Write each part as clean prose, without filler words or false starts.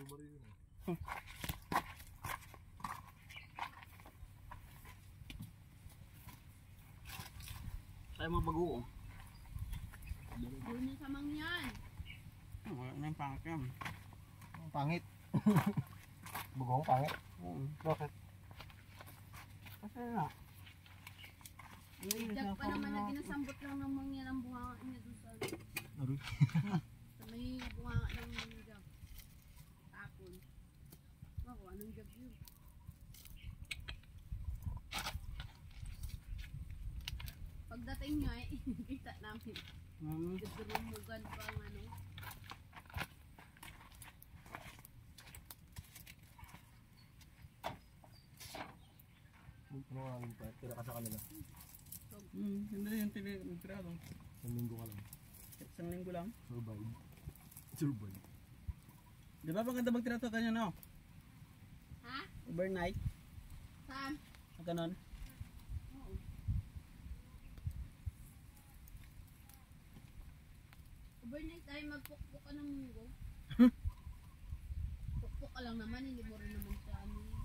bumari yun. Kaya mga bago. Doon yung samang yan. Wala na yung pangit yan. Ang pangit. Bugong pangit. Bakit? Kasi na. Jack pa naman na ginasambot lang ng mga yan ang buhanga niya doon sa... Aroy. Sa may buhanga ng Jack. Tapon. Ako, anong Jack yun? Pagdating nyo ay kita namin. Durumugan pa ang ano. Ano nga lang pa? Tira ka sa kanila. Hindi yung tinigurado. Isang linggo ka lang. Isang linggo lang. Survive. Survive. Di ba maganda magtira sa kanya no? Ha? Overnight. Saan? Ganon. Oo. Overnight tayo magpukpuk ka ng munggo. Pukpuk ka lang naman, hindi mo rin naman sa ano yun.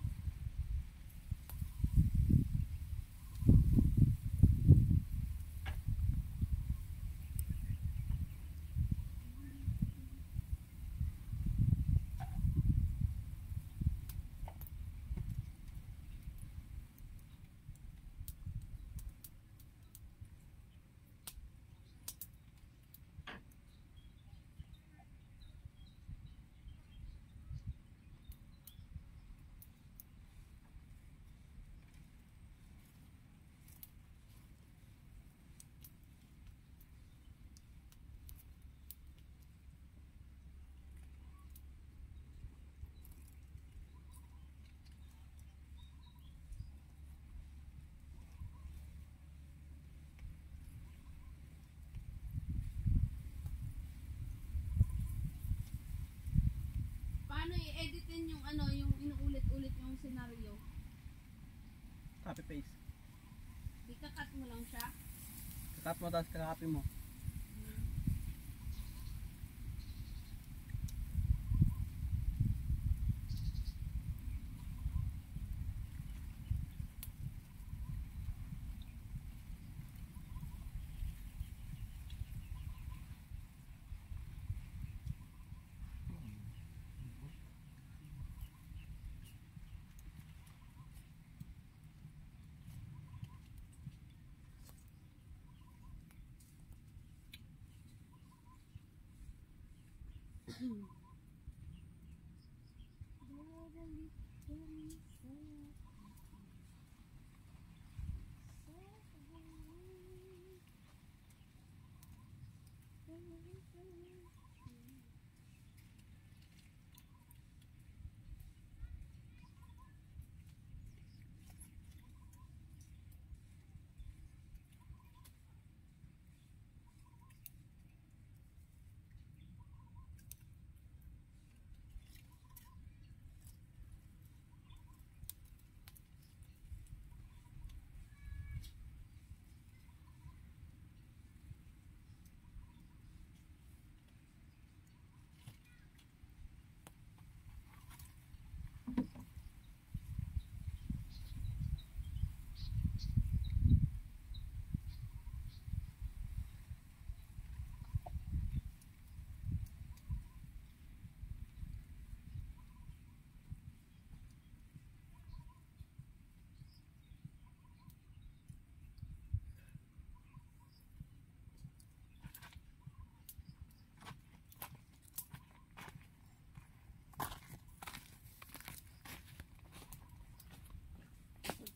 Paano i-editin yung ano, yung inuulit-ulit yung scenario? Copy paste. Di kakat mo lang siya? Kakat mo tapos kakapin mo.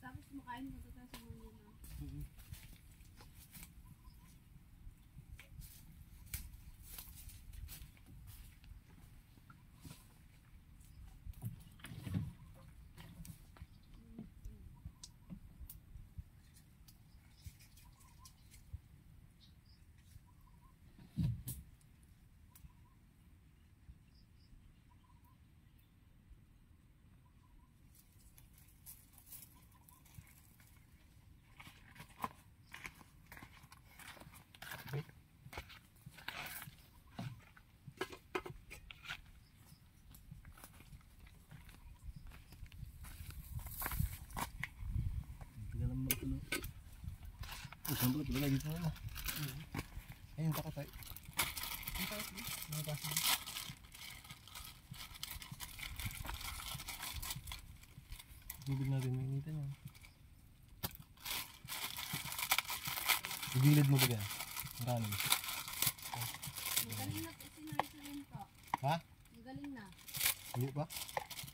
Tapos makain mo ito sa mga na. Siyempre, talaga dito na. Ayun, takot tayo. Tubig natin mainitan yan. Igilid mo ba yan? Ang kanin. Magaling na sinarisarin ko. Ha? Magaling na. Hindi pa?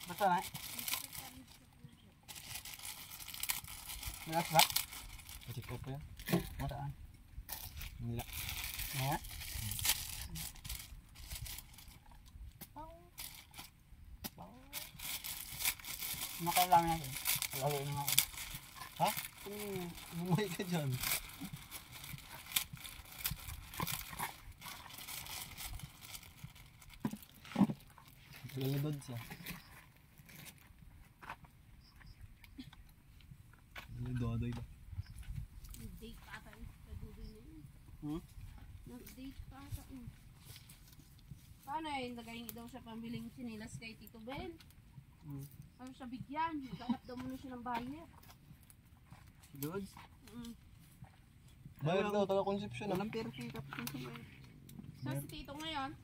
Basta na. Masakit pa rin sa puso. Malas ba? Pa-check up pa yan. Saan? Nila. Ayan. Nakailangan natin. Lalo na ako. Ha? Bumay ka dyan. Lalabad siya. Nagdodoy ba? Nag-date pa ata yung kaduloy na yun. Hmm? Nag-date pa ata yun. Paano eh? Nagayin daw siya pambiling sinilas kay Tito Ben. Hmm. Ano siya bigyan? Naghanap daw muna siya ng buyer. Dudes? Mm. Bayar daw, taga-conception ah. Walang pera siya. Tapos yung sabay. Sa si Tito ngayon,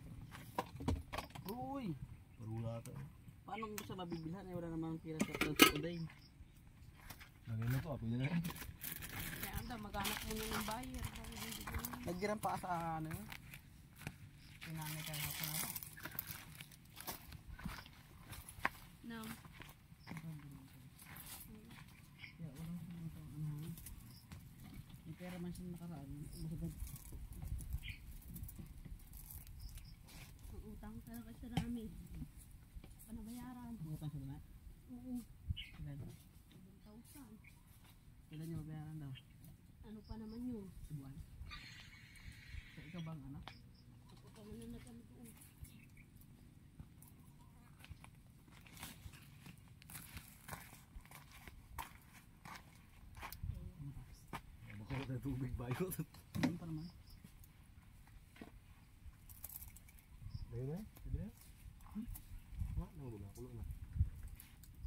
Uy! Parula ata. Paano mo siya mabibilhan? Eh, wala namang pera sa Uday. Lagay na to, pwede na rin. kaya anda, maghanap muna ng buyer. Bago bibigyan niya. Nagdiran pa ka sa ano yun? Sinanay ka sa panalo. No. Kaya walang sinanay ano. May pera man siya nakaraan. Masagad. Ang utang talaga siya rami. Panabayaran. Utang siya na. Oo. Ilan? 7,000. Ilan niya mabayaran daw? Ano pa naman yun? Subuan. So, ikaw bang anak? Ako pa man na nagano doon. Baka wala tubig ba yun? Ano pa naman? Ayun na, pwede na. Ha? Nanggulo na, kulo na.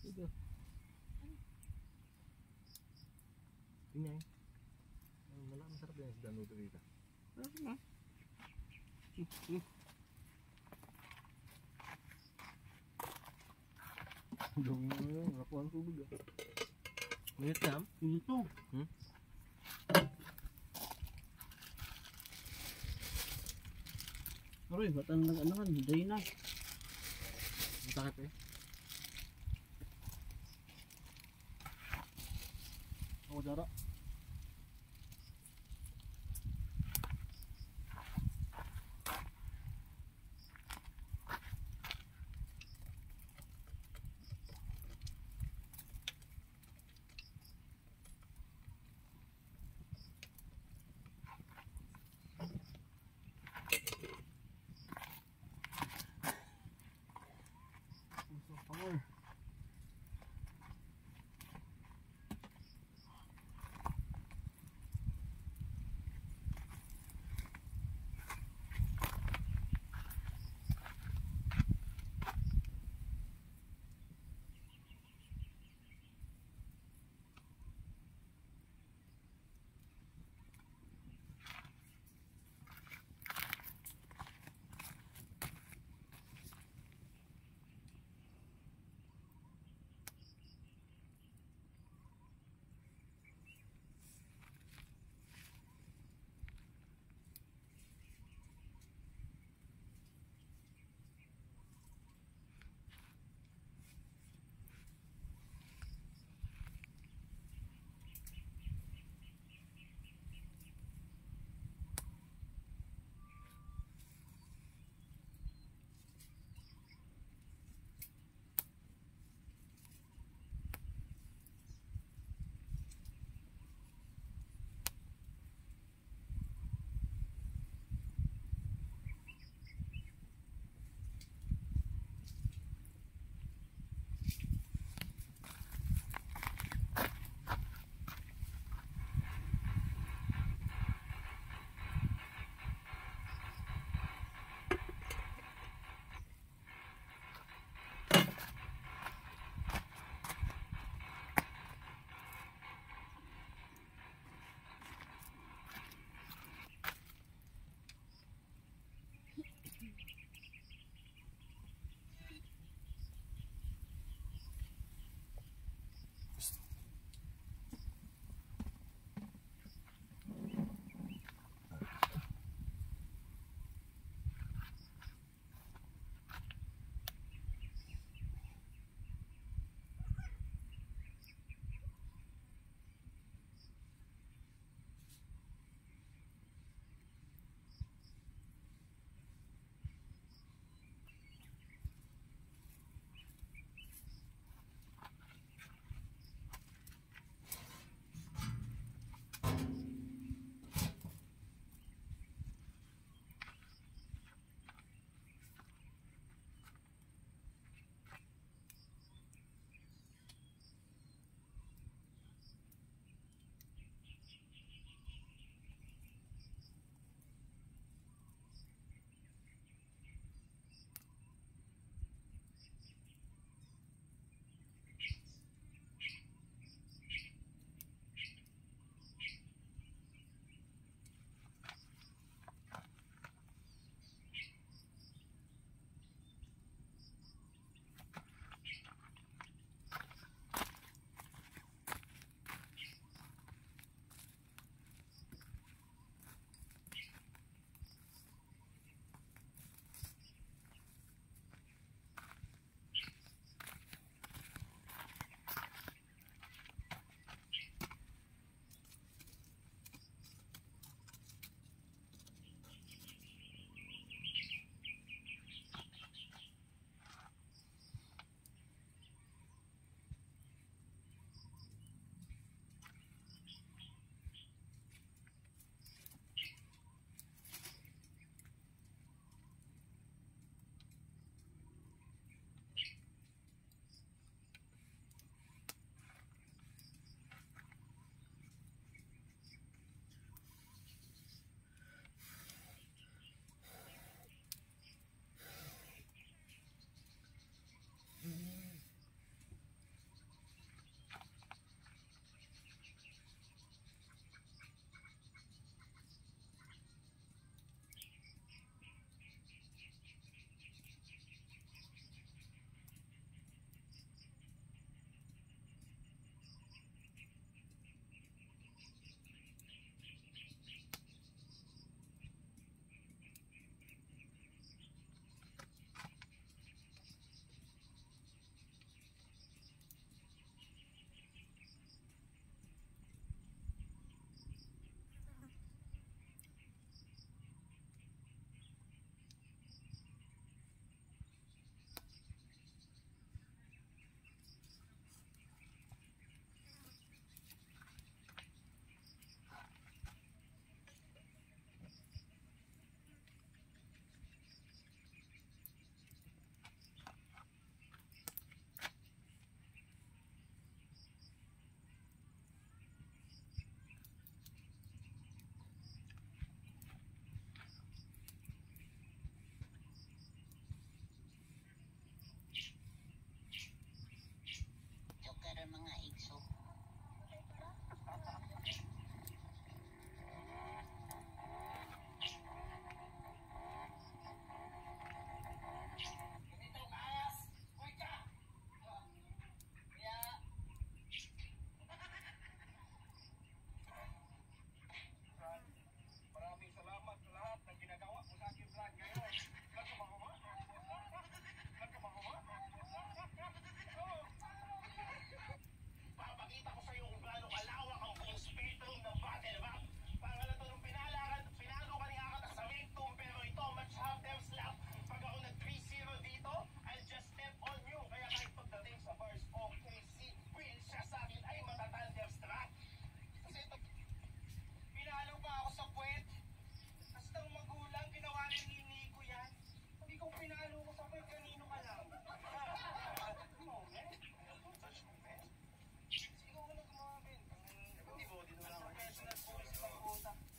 Ito. Tingnan eh. Wala, masarap yan sa danuto dito. Pero sige. Gawin mo yun, nakuha ang tubig ah. Mayroon na? Ito. Hmm? Aroy, ba't ang nag-ano kan? Day na. Ang takip eh. Ako dara. Power.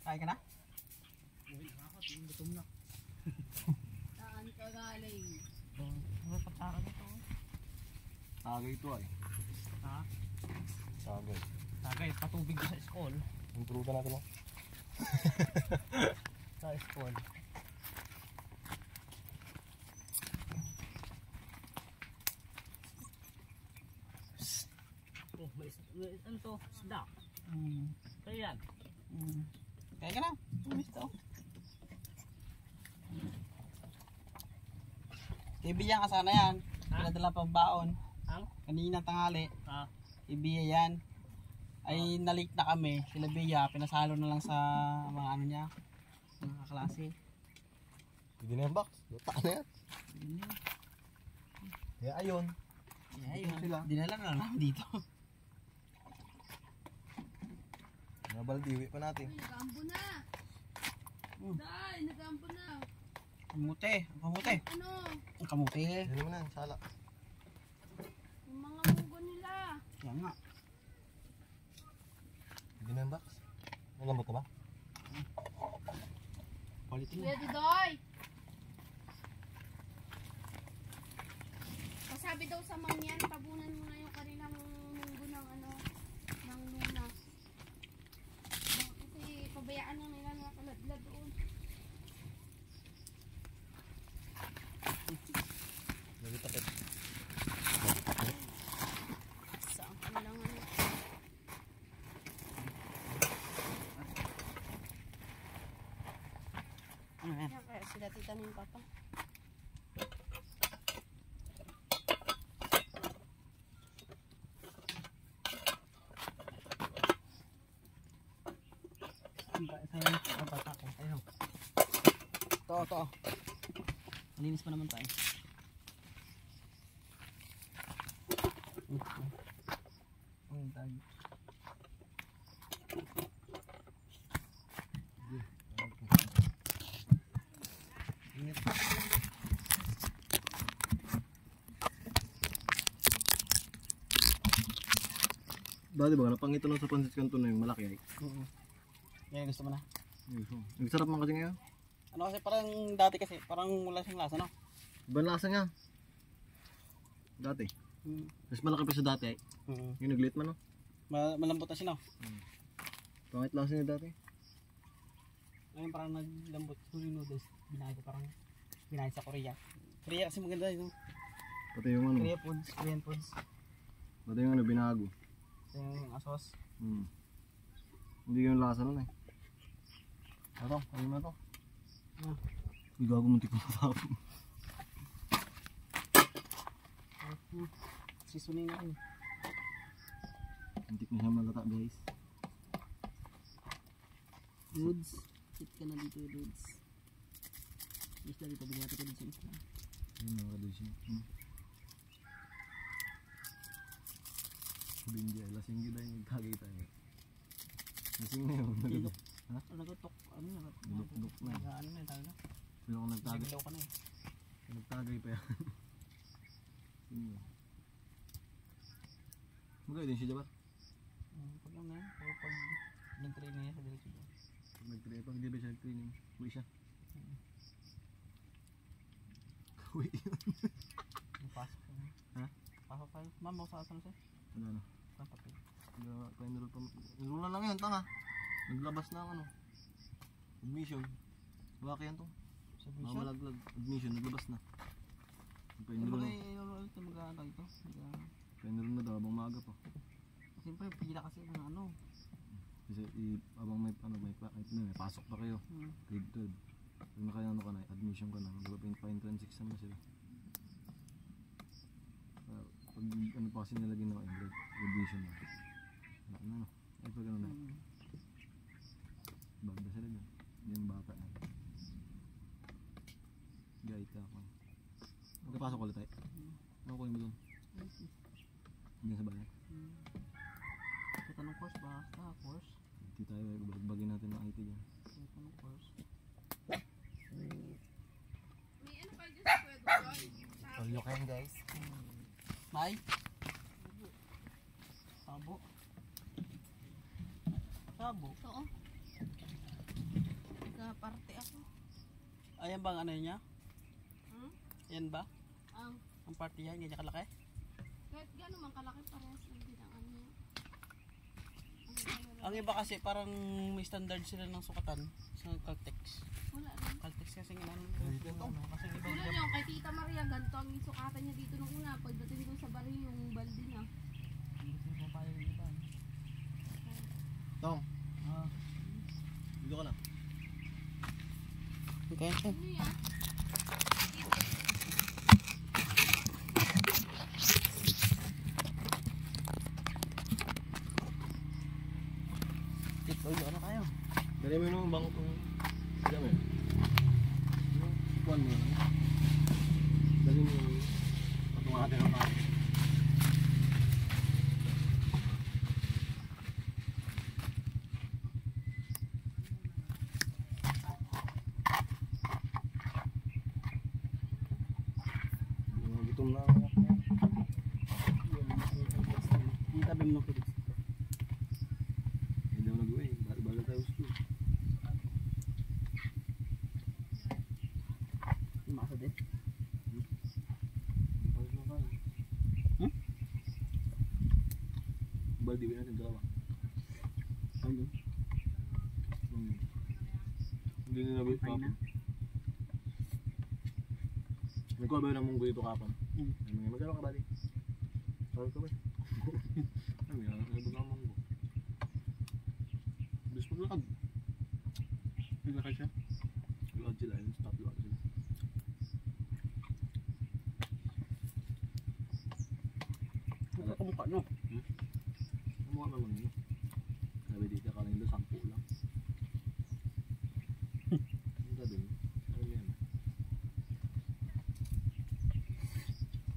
Kain ka na? Uy, nakakot. Yung gutom na. Saan ka galing? Ano patsara dito? Tagay ito ay. Ha? Tagay. Tagay, patubig ko sa school. Yung pruta natin oh. Sa school. Oh, may ano to? Isda. Kaya yan. Kaya ka na. Tumis to. Ibiyan ka sana yan. Pinadala pang baon. Kanina tanghali. Ibiya yan. Ay nalik na kami. Sila Bia, pinasalo na lang sa mga ano niya. Mga kaklase. Hindi na yung box. Luta na yan. Kaya ayun. Ayun sila. Dinala na lang dito. Nabaldiwi pa natin. Uy, nag-ambo na. Day, nag-ambo na. Kamuti. Ang kamuti. Ano? Ang kamuti. Hindi mo na, sala. Yung mga munggo nila. Yan nga. Hindi na yung box. Nalambot ka ba? Quality na. Kuya Didoy. Pasabi daw sa mangyan, tabunan mo na yung kanilang munggo ng ano, ng lunas. Kasi pabayaan lang nila na kaladlad doon. Nagitapit. Saan kanilang ano. Ano yan? Yan, kaya sila tita ni Papa. Ito. Malinis pa naman tayo. Tayo. Dati ba, napangito lang sa pansit kanto na yung malaki ay. Yan, gusto mo na. Nagsarap man kasi ngayon. Ano kasi parang dati kasi, parang wala siyang lasa, no? Ibang lasa niya. Dati. Mas malaki pa sa dati ay. Yung nag-lit man no? Malambot na siya, no? Pangit lasa niya dati. Ngayon parang naglambot. Yung noodles, binahay ko parang binahay sa Korea. Korea kasi maganda yun, no? Pati yung ano. Korean foods. Pati yung ano, binago. Ito yung asos. Hindi yung lasa nun eh. Ito, ayun na to. Hindi gago muntik mo tapon. Seasoning na yun. Muntik na siya malata guys. Dudes. Sit ka na dito, dudes. Isla dito, bigyan natin ka dito sa isla. Ayun mga kadusya. Sabihin dyan, lasing gila yung nagkagay tayo. Lasing na yun, nagatok. Ha? Nagatok, ano na? Nagatok na eh. Ano na tayo na? Pero kung nagtagay, Naglaw ka na eh. nagtagay pa yan. Sino yun? Magay din siya Jabar. Pag ano na yun, pag nag-training niya sa diretso doon. Pag di ba siya nag-training, uwi siya. Uwi yun. Pasok ka na. Ha? Pasok tayo. Ma'am, ako sa asan siya? Ano ano? Kapatid. Enroll pa. Enroll na lang yan, tanga. Naglabas na ang ano. Admission. Baka yan to. Submission? Malaglag. Admission, naglabas na. Ano Pa-enroll ba na. i-enroll ito? Mag-ano ito? Pa-enroll na daw, abang maaga pa. Siyempre, pila kasi ng ano. Kasi abang may, ano, may pasok pa kayo. Grade 12. Pag naka-ano ka na, admission ka na. Pa-entrance exam na sila. Pag ano pa kasi nilagay na admission na. Ano? Ay pag ano na. Bagda sila dyan. Hindi yung bata na. Gait ka ako. Magkapasok ulit tayo. Ano ko yung doon? Hindi sa bayan. Ito ng course ba? Course? Hindi tayo. Bagbagin natin ng IT dyan. Ito ng course. May ano kayo dyan sa Kuya Didoy? Tuloy kayo guys. May? Sabo. Sabo? Oo. Nagka-party ako. Ayan bang ano niya? Hmm? Yan ba? Ang, Ang party yan, ganyan kalaki? kahit gano'n man kalaki parehas lang din ang ano niya. Ang iba kasi parang may standard sila ng sukatan sa Caltex. Wala rin. Caltex kasi nga ano, kasi iba Wala niyo, kay Tita Maria, ganito ang sukatan niya dito nung una. Pagdating doon sa bari, yung balde niya. Tong. Dito ka na. Okay. Ano yan? Tito, ano kayo? Dali mo yung bangko kung... Dali mo yun. Kuhan mo yun. Dali mo yung... Patungan natin ang kain. Gutom na ako. Ang tabi mo ko dito. Hindi ako nag-uwi. Bala tayo sa school. Masa din. Balik na kain. Baldiwin natin dalawa. Ano? Hindi na nabit Kain na. kapon. Nagkuha ba yun ng munggo dito kapon? Hmm. Ay mga magkano ka bali? Sorry ka ba? Ay mga nabag ang munggo. Bis mo lakad. Naglakad siya. Lakad sila yun. Stop lakad sila. Ano ka mukha no? Ang mukha naman yun. Sabi dito ka lang doon, 10 lang. Ang sabi mo? Ano yan?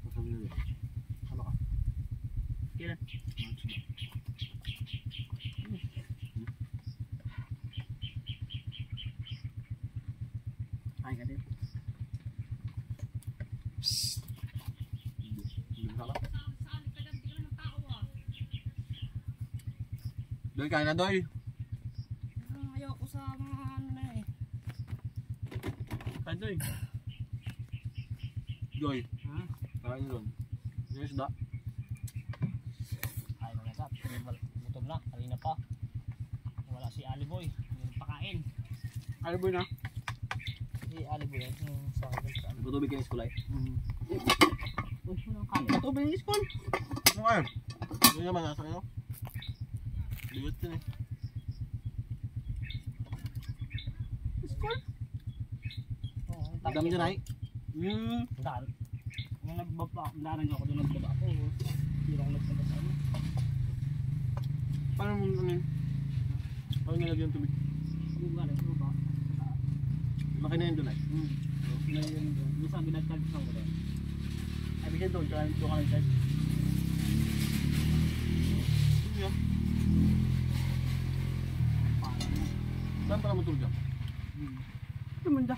Masabi nila. Ano ka? Kailan? March ba? Kain ka din. Hindi masarap. Saan ka daw, di ka naman tao ah. Doy, kain na Doy. Ayoko sa mga ano na eh. Pandoy. Doy, Ha? kain doon. Yung isda. Kain na agad. Gutom na. Kanina pa. Wala si Aliboy. Hindi nagpakain. Ano ba na? Si Aliboy yung sa akin. Nagpatubig kayo sa kulay. Uy, walang kain. Ito ba yung school? Ano kayo? Ano naman nasa kayo? Liwat yun eh. School? Oo, ang Ang dami dyan ay. Daan. Nung nagbaba, daran niyo ako doon nagbaba ako. Hindi ako nagpunta sa ano. Paano mo ano yun? Paano nilagyan ng tubig? Yung galing, ano ba? Laki na yun doon ay. Ngayon doon. Yung sabi nag-charge lang ko doon. Ay, bigyan doon. Doon ka lang charge. Hindi ah. Paano na. Saan para matulog dyan? Ano man da?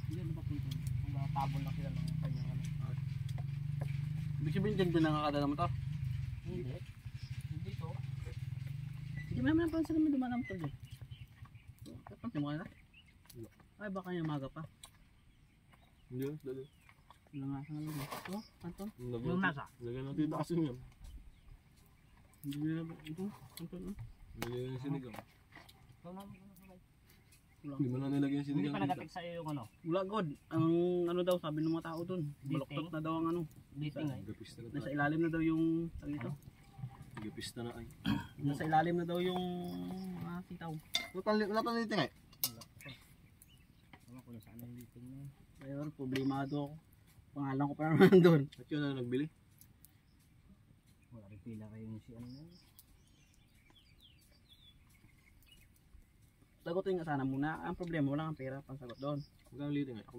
Hindi ano ba punta? Ang tabon na sila ng kanyang ano. Ibig sabihin dyan doon nakakadala mo to? Hindi. Hindi to. Hindi mo naman napansin naman dumaan ang tol dyan. Napansin mo ka na? Wala. Ay, baka yung maga pa. Hindi ah. Dali. Wala nga sa ngayon. Ito, Anton. Yung nasa. Lagyan natin yung takasin yan. Hindi nila ba? Ito, Anton. Lagyan yung sinigang. Ikaw na sabay. Hindi mo na nilagyan yung Hindi sinigang pa dito. nagatik sa iyo yung ano. Wala god. Ang ano daw, sabi ng mga tao doon. Baloktot na daw ang ano. Dating ay. Gapis na Nasa tayo. ilalim na daw yung, tag ito. Gapis na ay. Nasa ilalim na daw yung mga sitaw. Wala pa niliting ay. Wala pa. Ewan ko na saan ang dating na yun. Kaya problemado ako. Pangalan ko pa naman doon. At yun na nagbili. Wala rin pila kayo yung si ano na yun. Sagutin nga sana muna. Ang problema, wala kang pera pang sagot doon. Magkano niliting ay. Ako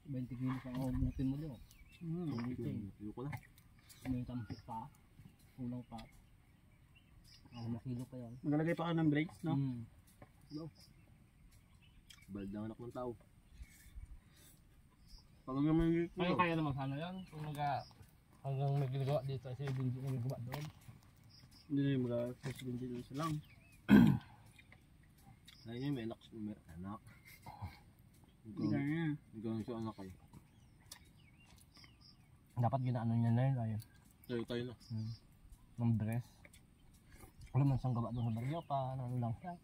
20 kilos ang umutin mo doon. Dating. Ayoko na. May tampik pa. Kulang pa. Ako makilo pa yan. Maglalagay pa ka ng brakes, no? Baldang anak ng tao. Pag naman Kaya kaya naman sana yan. Kung hanggang may ginagawa dito kasi hindi may ginagawa doon. Hindi na yung mga-president doon sa lang. Ayun yun, may anak. Hindi ka na. Ikaw siya anak kayo. Dapat ginaano niya na yun, ayun. Tayo na. Ng dress. Wala man siyang gawa doon sa baryo pa, ano lang siya.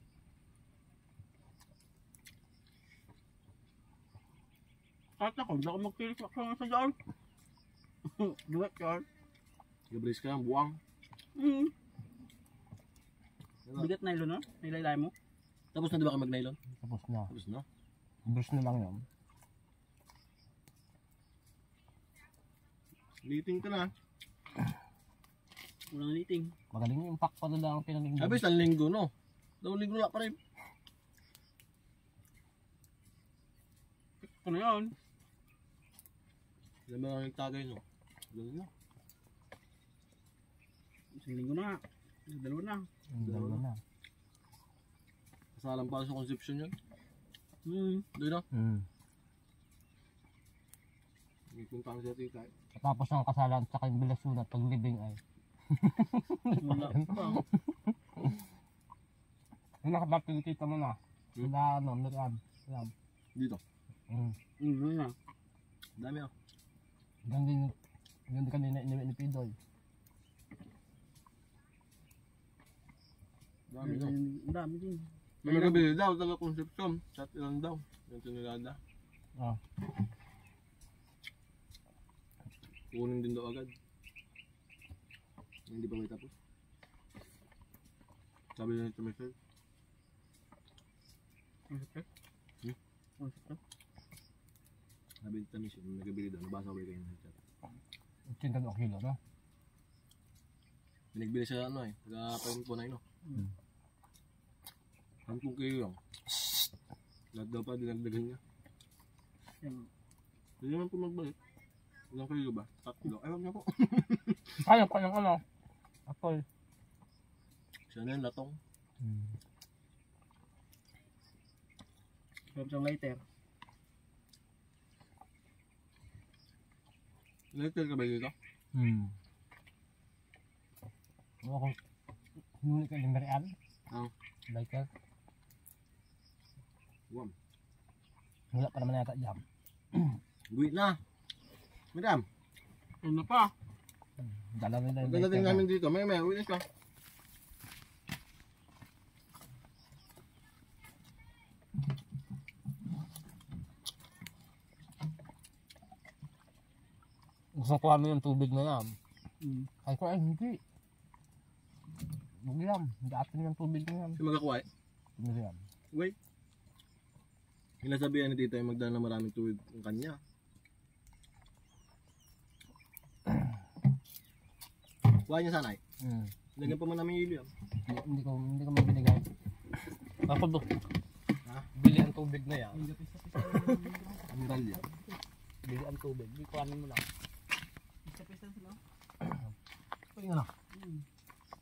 Kahit ako, hindi ako magpilis ako sa dyan. Duwet yan. Gabris ka ng buwang. Bigat na ilo no? Nilaylay mo? Tapos na di ba kayo mag-nylon? Tapos na. Tapos na. Brush na lang yun. Liting ka na. Walang liting. Magaling yung impact pa doon lang ang pinagiging. Sabi, isang linggo no. 2 linggo na pa rin. Ito na yun. Ilan ba nga nagtagay no? Ganun na. Isang linggo na. Dalawa na. Dalawa na. Kasalang pa sa conception yun. Doon na. May punta ka sa tita. Tapos ang kasalan at saka yung bilasyon at paglibing ay. Wala pa. Yung nakapagpilitita mo na. Sila ano, Miriam. Alam. Dito. Wala na. Dami ah. Ganda kanina iniwi ni Pidoy. Dami no. Ang dami din. May nagabili daw taga conception. Chat ilan daw. Yung tinilada. Ah. Kunin din daw agad. Hindi pa may tapos. Sabi na nito Michelle. Ang sakit? Ang sakit? Sabi nito Michelle, nagabili daw. Nabasa ko kayo ng chat. 82 kilo, no? Pinagbili siya ano eh. Taga 5.9 no. 10 kilo lang. Lahat daw pa dinagdagan niya. Hindi naman po magbalik. Ilang kilo ba? 3 Ay, wag na po. Kaya pa yung ano? Apple. Siya na yung latong. Sarap siyang lighter. Later ka ba dito? Ako, hinuli ka ng Miriam? Oo. Biker? Guam. Wala pa naman yata jam. Buwit na. Madam, Ano pa? Dala nila yung pagdating biker. namin dito, may witness ka. Gusto ko ano yung tubig na yan. Ay ko ay hindi. Miriam, hindi atin yung tubig na yan. Si magakuha eh. Miriam. Wait. Hinasabihan ni tita yung magdala ng maraming tubig ng kanya. Kuha niya sana eh. Lagyan pa mo namin yung helium. Hindi ko mabinigay. Ako do. Ha? Bili ang tubig na yan. Amiral yan. Bili ang tubig. Di kuhanin mo lang. Pista-pista sila. Pwede nga na.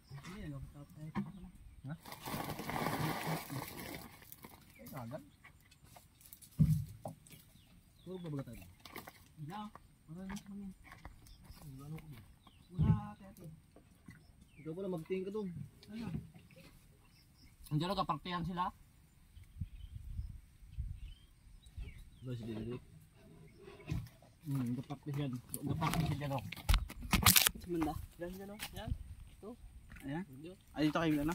Hindi na tapos tayo. Ay, agad. Puro ba tayo? Hindi na. Wala na sa kanya. Ano ko ba? Wala ate. Ikaw pala magtingin ka doon. Ano? Hindi rin kapartihan sila. Ba si Derek? Kapartihan. Kapartihan dyan o. Simanda. Yan dyan o. Yan. Ayan. Ay dito kayo na.